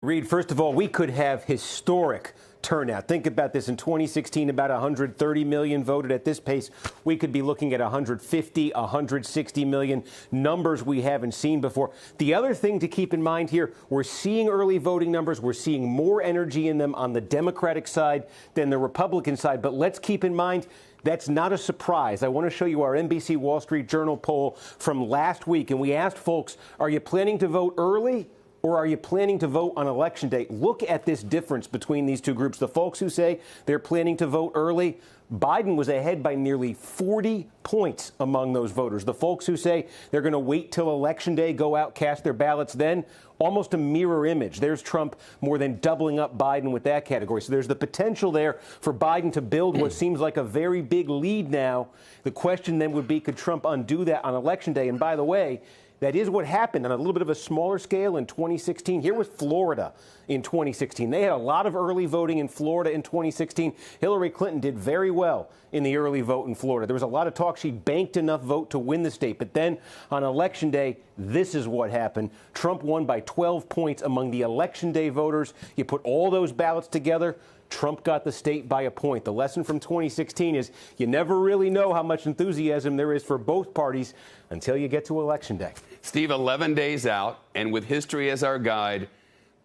Reed, first of all, we could have historic turnout. Think about this. In 2016, about 130 million voted. At this pace, we could be looking at 150, 160 million, numbers we haven't seen before. The other thing to keep in mind here, we're seeing early voting numbers. We're seeing more energy in them on the Democratic side than the Republican side. But let's keep in mind, that's not a surprise. I want to show you our NBC Wall Street Journal poll from last week. And we asked folks, are you planning to vote early? Or are you planning to vote on Election Day? Look at this difference between these two groups. The folks who say they're planning to vote early, Biden was ahead by nearly 40 points among those voters. The folks who say they're going to wait till Election Day, go out, cast their ballots then, almost a mirror image. There's Trump more than doubling up Biden with that category. So there's the potential there for Biden to build what seems like a very big lead now. The question then would be, could Trump undo that on Election Day? And by the way, that is what happened on a little bit of a smaller scale in 2016. Here was Florida in 2016. They had a lot of early voting in Florida in 2016. Hillary Clinton did very well in the early vote in Florida. There was a lot of talk she banked enough vote to win the state. But then on Election Day, this is what happened. Trump won by 12 points among the Election Day voters. You put all those ballots together, Trump got the state by a point. The lesson from 2016 is you never really know how much enthusiasm there is for both parties until you get to Election Day. Steve, 11 days out, and with history as our guide,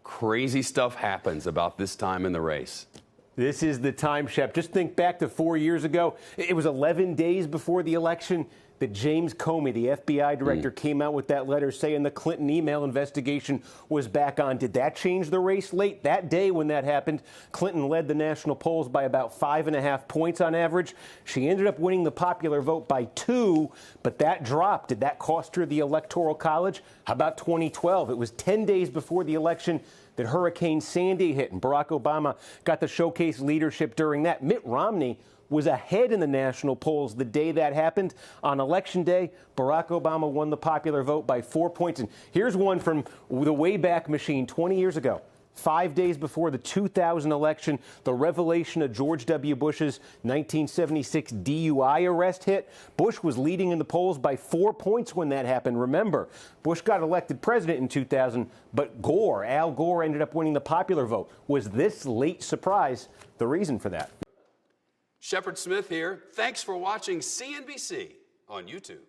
crazy stuff happens about this time in the race. This is the time, Shep. Just think back to 4 years ago. It was 11 days before the election that James Comey, the FBI director, came out with that letter saying the Clinton email investigation was back on. Did that change the race late? That day when that happened, Clinton led the national polls by about 5.5 points on average. She ended up winning the popular vote by 2, but that dropped. Did that cost her the Electoral College? How about 2012? It was 10 days before the election that Hurricane Sandy hit, and Barack Obama got to showcase leadership during that. Mitt Romney was ahead in the national polls the day that happened. On Election Day, Barack Obama won the popular vote by 4 points. And here's one from the Wayback Machine 20 years ago. 5 days before the 2000 election, the revelation of George W. Bush's 1976 DUI arrest hit. Bush was leading in the polls by 4 points when that happened. Remember, Bush got elected president in 2000, but Al Gore ended up winning the popular vote. Was this late surprise the reason for that? Shepard Smith here. Thanks for watching CNBC on YouTube.